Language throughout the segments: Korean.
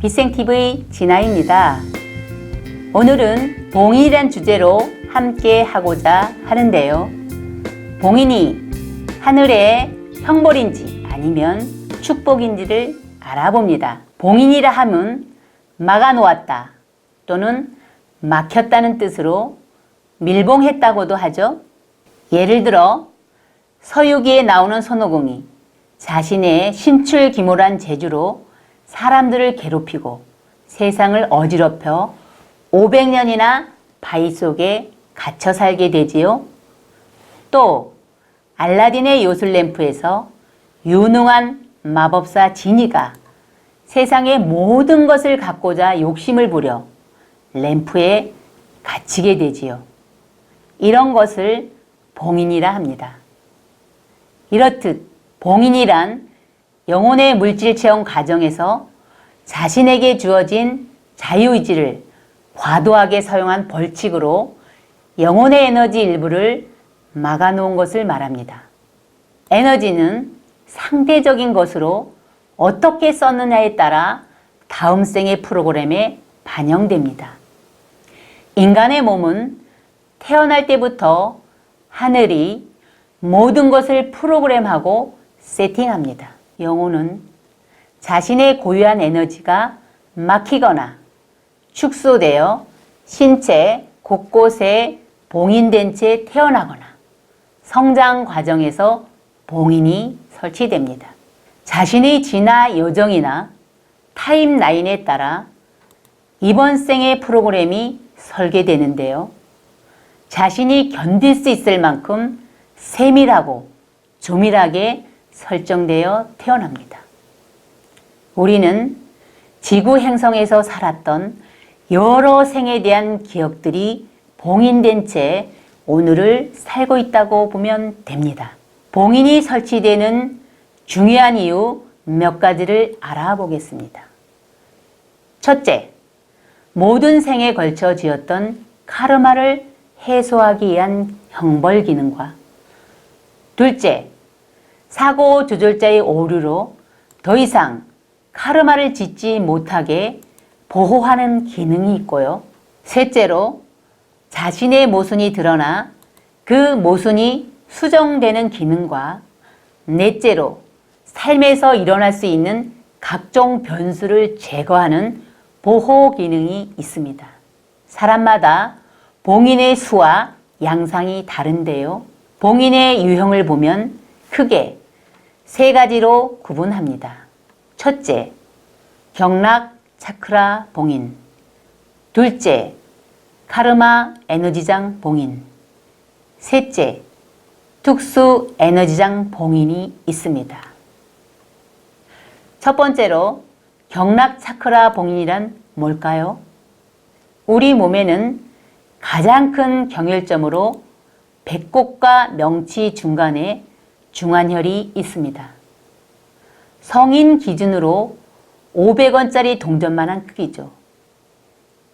빗생TV 진아입니다. 오늘은 봉인이란 주제로 함께 하고자 하는데요. 봉인이 하늘의 형벌인지 아니면 축복인지를 알아봅니다. 봉인이라 함은 막아놓았다 또는 막혔다는 뜻으로 밀봉했다고도 하죠. 예를 들어 서유기에 나오는 손오공이 자신의 신출기몰한 재주로 사람들을 괴롭히고 세상을 어지럽혀 500년이나 바위 속에 갇혀 살게 되지요. 또 알라딘의 요술램프에서 유능한 마법사 지니가 세상의 모든 것을 갖고자 욕심을 부려 램프에 갇히게 되지요. 이런 것을 봉인이라 합니다. 이렇듯 봉인이란 영혼의 물질 체험 과정에서 자신에게 주어진 자유의지를 과도하게 사용한 벌칙으로 영혼의 에너지 일부를 막아놓은 것을 말합니다. 에너지는 상대적인 것으로 어떻게 썼느냐에 따라 다음 생의 프로그램에 반영됩니다. 인간의 몸은 태어날 때부터 하늘이 모든 것을 프로그램하고 세팅합니다. 영혼은 자신의 고유한 에너지가 막히거나 축소되어 신체 곳곳에 봉인된 채 태어나거나 성장 과정에서 봉인이 설치됩니다. 자신의 진화 여정이나 타임라인에 따라 이번 생의 프로그램이 설계되는데요. 자신이 견딜 수 있을 만큼 세밀하고 조밀하게 설정되어 태어납니다. 우리는 지구 행성에서 살았던 여러 생에 대한 기억들이 봉인된 채 오늘을 살고 있다고 보면 됩니다. 봉인이 설치되는 중요한 이유 몇 가지를 알아보겠습니다. 첫째, 모든 생에 걸쳐 지었던 카르마를 해소하기 위한 형벌 기능과 둘째, 사고 조절자의 오류로 더 이상 카르마를 짓지 못하게 보호하는 기능이 있고요. 셋째로 자신의 모순이 드러나 그 모순이 수정되는 기능과 넷째로 삶에서 일어날 수 있는 각종 변수를 제거하는 보호 기능이 있습니다. 사람마다 봉인의 수와 양상이 다른데요. 봉인의 유형을 보면 크게 세 가지로 구분합니다. 첫째, 경락 차크라 봉인. 둘째, 카르마 에너지장 봉인. 셋째, 특수 에너지장 봉인이 있습니다. 첫 번째로 경락 차크라 봉인이란 뭘까요? 우리 몸에는 가장 큰 경혈점으로 배꼽과 명치 중간에 중환혈이 있습니다. 성인 기준으로 500원짜리 동전만한 크기죠.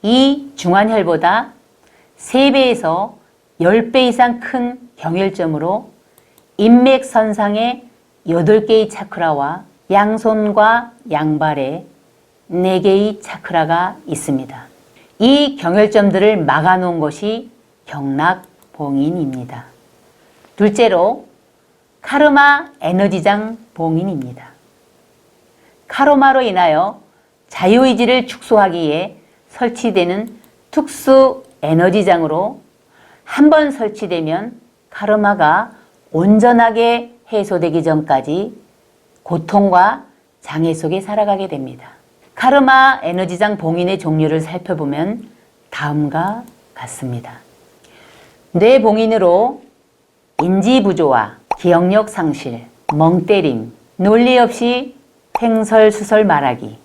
이 중환혈보다 3배에서 10배 이상 큰 경혈점으로 인맥선상에 8개의 차크라와 양손과 양발에 4개의 차크라가 있습니다. 이 경혈점들을 막아놓은 것이 경락봉인입니다. 둘째로 카르마 에너지장 봉인입니다. 카르마로 인하여 자유의지를 축소하기 위해 설치되는 특수 에너지장으로 한번 설치되면 카르마가 온전하게 해소되기 전까지 고통과 장애 속에 살아가게 됩니다. 카르마 에너지장 봉인의 종류를 살펴보면 다음과 같습니다. 뇌 봉인으로 인지 부조화, 기억력 상실, 멍때림, 논리 없이 횡설수설 말하기,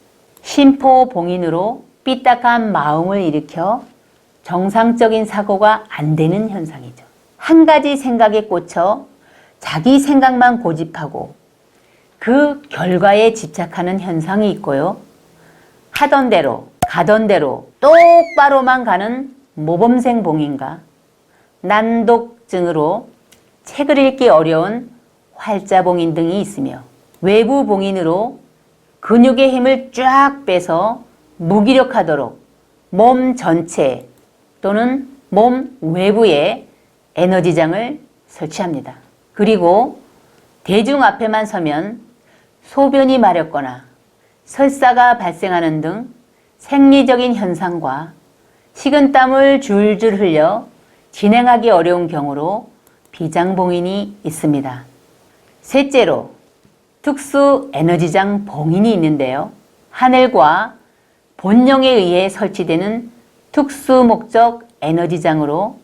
심포 봉인으로 삐딱한 마음을 일으켜 정상적인 사고가 안 되는 현상이죠. 한 가지 생각에 꽂혀 자기 생각만 고집하고 그 결과에 집착하는 현상이 있고요. 하던 대로 가던 대로 똑바로만 가는 모범생 봉인과 난독증으로 책을 읽기 어려운 활자봉인 등이 있으며 외부 봉인으로 근육의 힘을 쫙 빼서 무기력하도록 몸 전체 또는 몸 외부에 에너지장을 설치합니다. 그리고 대중 앞에만 서면 소변이 마렵거나 설사가 발생하는 등 생리적인 현상과 식은땀을 줄줄 흘려 진행하기 어려운 경우로 비장봉인이 있습니다. 셋째로 특수 에너지장 봉인이 있는데요. 하늘과 본령에 의해 설치되는 특수 목적 에너지장으로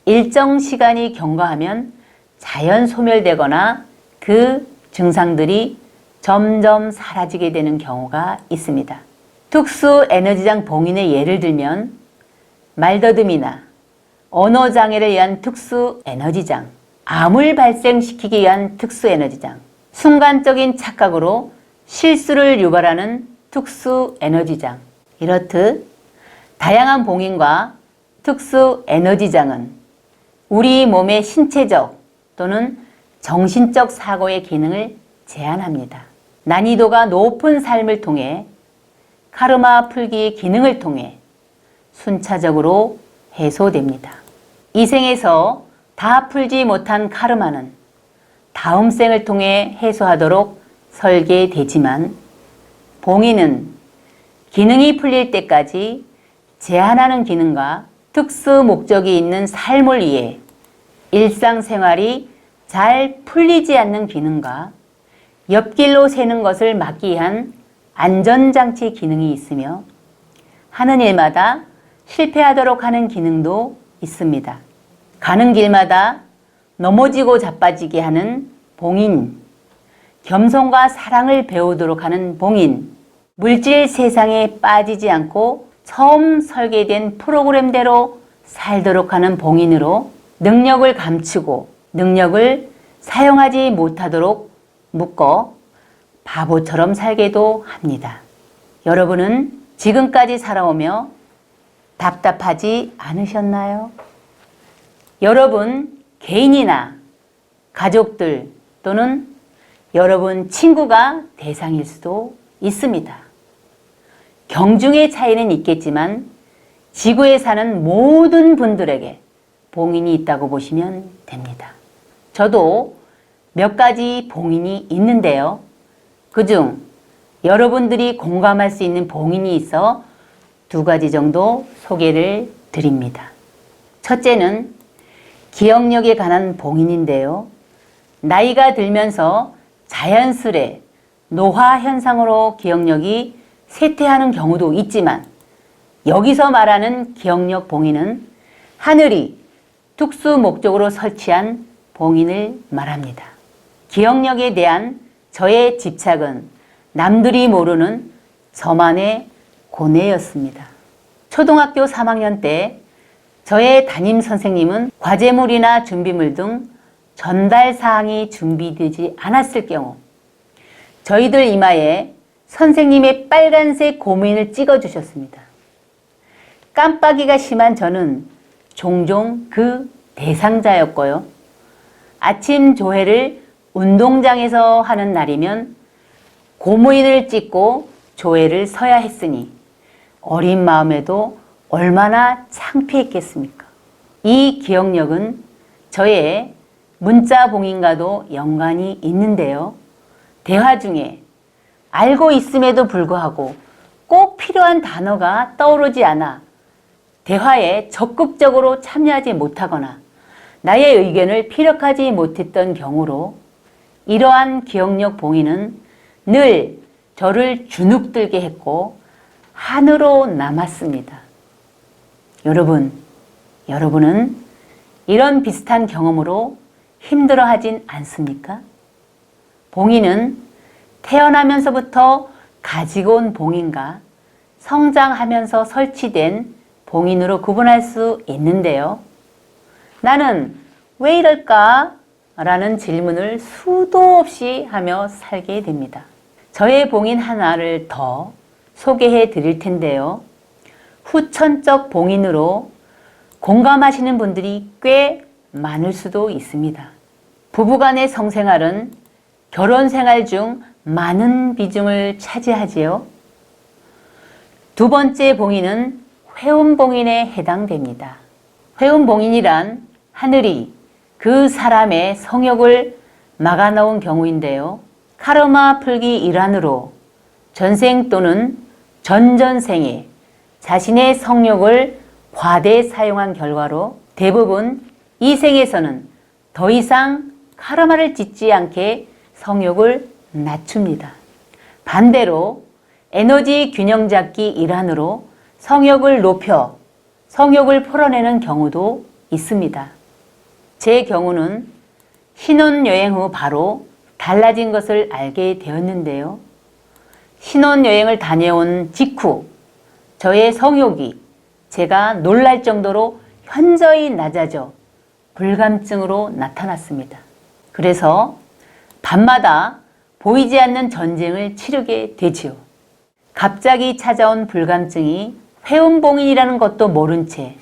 일정 시간이 경과하면 자연 소멸되거나 그 증상들이 점점 사라지게 되는 경우가 있습니다. 특수 에너지장 봉인의 예를 들면 말더듬이나 언어장애를 위한 특수 에너지장, 암을 발생시키기 위한 특수 에너지장, 순간적인 착각으로 실수를 유발하는 특수 에너지장, 이렇듯 다양한 봉인과 특수 에너지장은 우리 몸의 신체적 또는 정신적 사고의 기능을 제한합니다. 난이도가 높은 삶을 통해 카르마 풀기의 기능을 통해 순차적으로 해소됩니다. 이 생에서 다 풀지 못한 카르마는 다음 생을 통해 해소하도록 설계되지만 봉인은 기능이 풀릴 때까지 제한하는 기능과 특수 목적이 있는 삶을 위해 일상생활이 잘 풀리지 않는 기능과 옆길로 새는 것을 막기 위한 안전장치 기능이 있으며 하는 일마다 실패하도록 하는 기능도 있습니다. 가는 길마다 넘어지고 자빠지게 하는 봉인, 겸손과 사랑을 배우도록 하는 봉인, 물질 세상에 빠지지 않고 처음 설계된 프로그램대로 살도록 하는 봉인으로 능력을 감추고 능력을 사용하지 못하도록 묶어 바보처럼 살게도 합니다. 여러분은 지금까지 살아오며 답답하지 않으셨나요? 여러분 개인이나 가족들 또는 여러분 친구가 대상일 수도 있습니다. 경중의 차이는 있겠지만 지구에 사는 모든 분들에게 봉인이 있다고 보시면 됩니다. 저도 몇 가지 봉인이 있는데요. 그중 여러분들이 공감할 수 있는 봉인이 있어 2가지 정도 소개를 드립니다. 첫째는 기억력에 관한 봉인인데요. 나이가 들면서 자연스레 노화 현상으로 기억력이 쇠퇴하는 경우도 있지만 여기서 말하는 기억력 봉인은 하늘이 특수 목적으로 설치한 봉인을 말합니다. 기억력에 대한 저의 집착은 남들이 모르는 저만의 고뇌였습니다. 초등학교 3학년 때 저의 담임 선생님은 과제물이나 준비물 등 전달 사항이 준비되지 않았을 경우 저희들 이마에 선생님의 빨간색 고무인을 찍어 주셨습니다. 깜빡이가 심한 저는 종종 그 대상자였고요. 아침 조회를 운동장에서 하는 날이면 고무인을 찍고 조회를 서야 했으니 어린 마음에도 얼마나 창피했겠습니까? 이 기억력은 저의 문자 봉인과도 연관이 있는데요. 대화 중에 알고 있음에도 불구하고 꼭 필요한 단어가 떠오르지 않아 대화에 적극적으로 참여하지 못하거나 나의 의견을 피력하지 못했던 경우로 이러한 기억력 봉인은 늘 저를 주눅들게 했고 한으로 남았습니다. 여러분은 이런 비슷한 경험으로 힘들어하진 않습니까? 봉인은 태어나면서부터 가지고 온 봉인과 성장하면서 설치된 봉인으로 구분할 수 있는데요. 나는 왜 이럴까? 라는 질문을 수도 없이 하며 살게 됩니다. 저의 봉인 하나를 더 소개해 드릴 텐데요. 후천적 봉인으로 공감하시는 분들이 꽤 많을 수도 있습니다. 부부간의 성생활은 결혼 생활 중 많은 비중을 차지하지요. 두 번째 봉인은 회운봉인에 해당됩니다. 회운봉인이란 하늘이 그 사람의 성욕을 막아놓은 경우인데요. 카르마 풀기 일환으로 전생 또는 전전생에 자신의 성욕을 과대 사용한 결과로 대부분 이 생에서는 더 이상 카르마를 짓지 않게 성욕을 낮춥니다. 반대로 에너지 균형 잡기 일환으로 성욕을 높여 성욕을 풀어내는 경우도 있습니다. 제 경우는 신혼여행 후 바로 달라진 것을 알게 되었는데요. 신혼여행을 다녀온 직후 저의 성욕이 제가 놀랄 정도로 현저히 낮아져 불감증으로 나타났습니다. 그래서 밤마다 보이지 않는 전쟁을 치르게 되지요. 갑자기 찾아온 불감증이 회운봉인이라는 것도 모른 채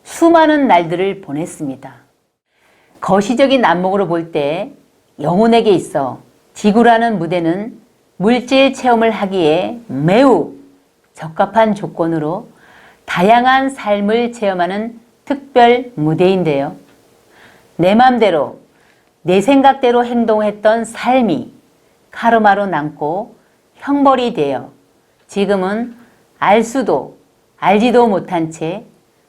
수많은 날들을 보냈습니다. 거시적인 안목으로 볼 때 영혼에게 있어 지구라는 무대는 물질 체험을 하기에 매우 적합한 조건으로 다양한 삶을 체험하는 특별 무대인데요. 내 맘대로 내 생각대로 행동했던 삶이 카르마로 남고 형벌이 되어 지금은 알 수도 알지도 못한 채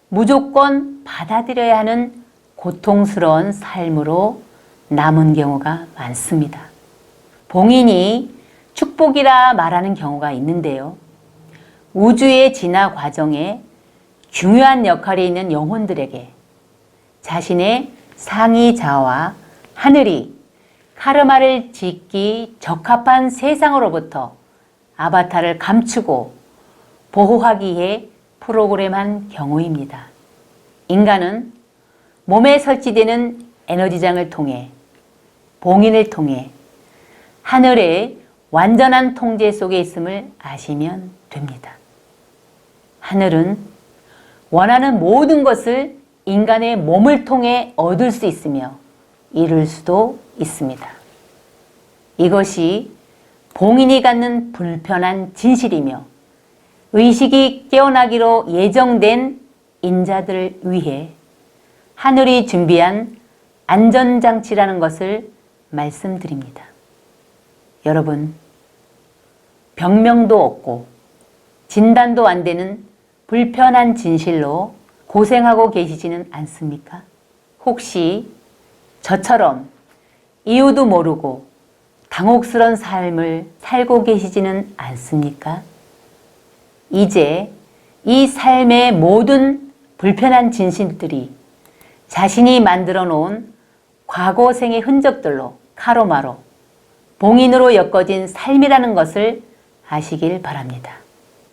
무조건 받아들여야 하는 고통스러운 삶으로 남은 경우가 많습니다. 봉인이 축복이라 말하는 경우가 있는데요. 우주의 진화 과정에 중요한 역할이 있는 영혼들에게 자신의 상위 자아와 하늘이 카르마를 짓기 적합한 세상으로부터 아바타를 감추고 보호하기에 프로그램한 경우입니다. 인간은 몸에 설치되는 에너지장을 통해 봉인을 통해 하늘의 완전한 통제 속에 있음을 아시면 됩니다. 하늘은 원하는 모든 것을 인간의 몸을 통해 얻을 수 있으며 이룰 수도 있습니다. 이것이 봉인이 갖는 불편한 진실이며 의식이 깨어나기로 예정된 인자들을 위해 하늘이 준비한 안전장치라는 것을 말씀드립니다. 여러분, 병명도 없고 진단도 안 되는 불편한 진실로 고생하고 계시지는 않습니까? 혹시 저처럼 이유도 모르고 당혹스러운 삶을 살고 계시지는 않습니까? 이제 이 삶의 모든 불편한 진실들이 자신이 만들어 놓은 과거생의 흔적들로 카르마로 봉인으로 엮어진 삶이라는 것을 아시길 바랍니다.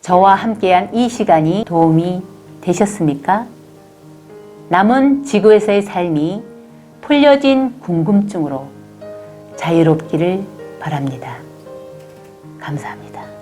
저와 함께한 이 시간이 도움이 되셨습니까? 남은 지구에서의 삶이 풀려진 궁금증으로 자유롭기를 바랍니다. 감사합니다.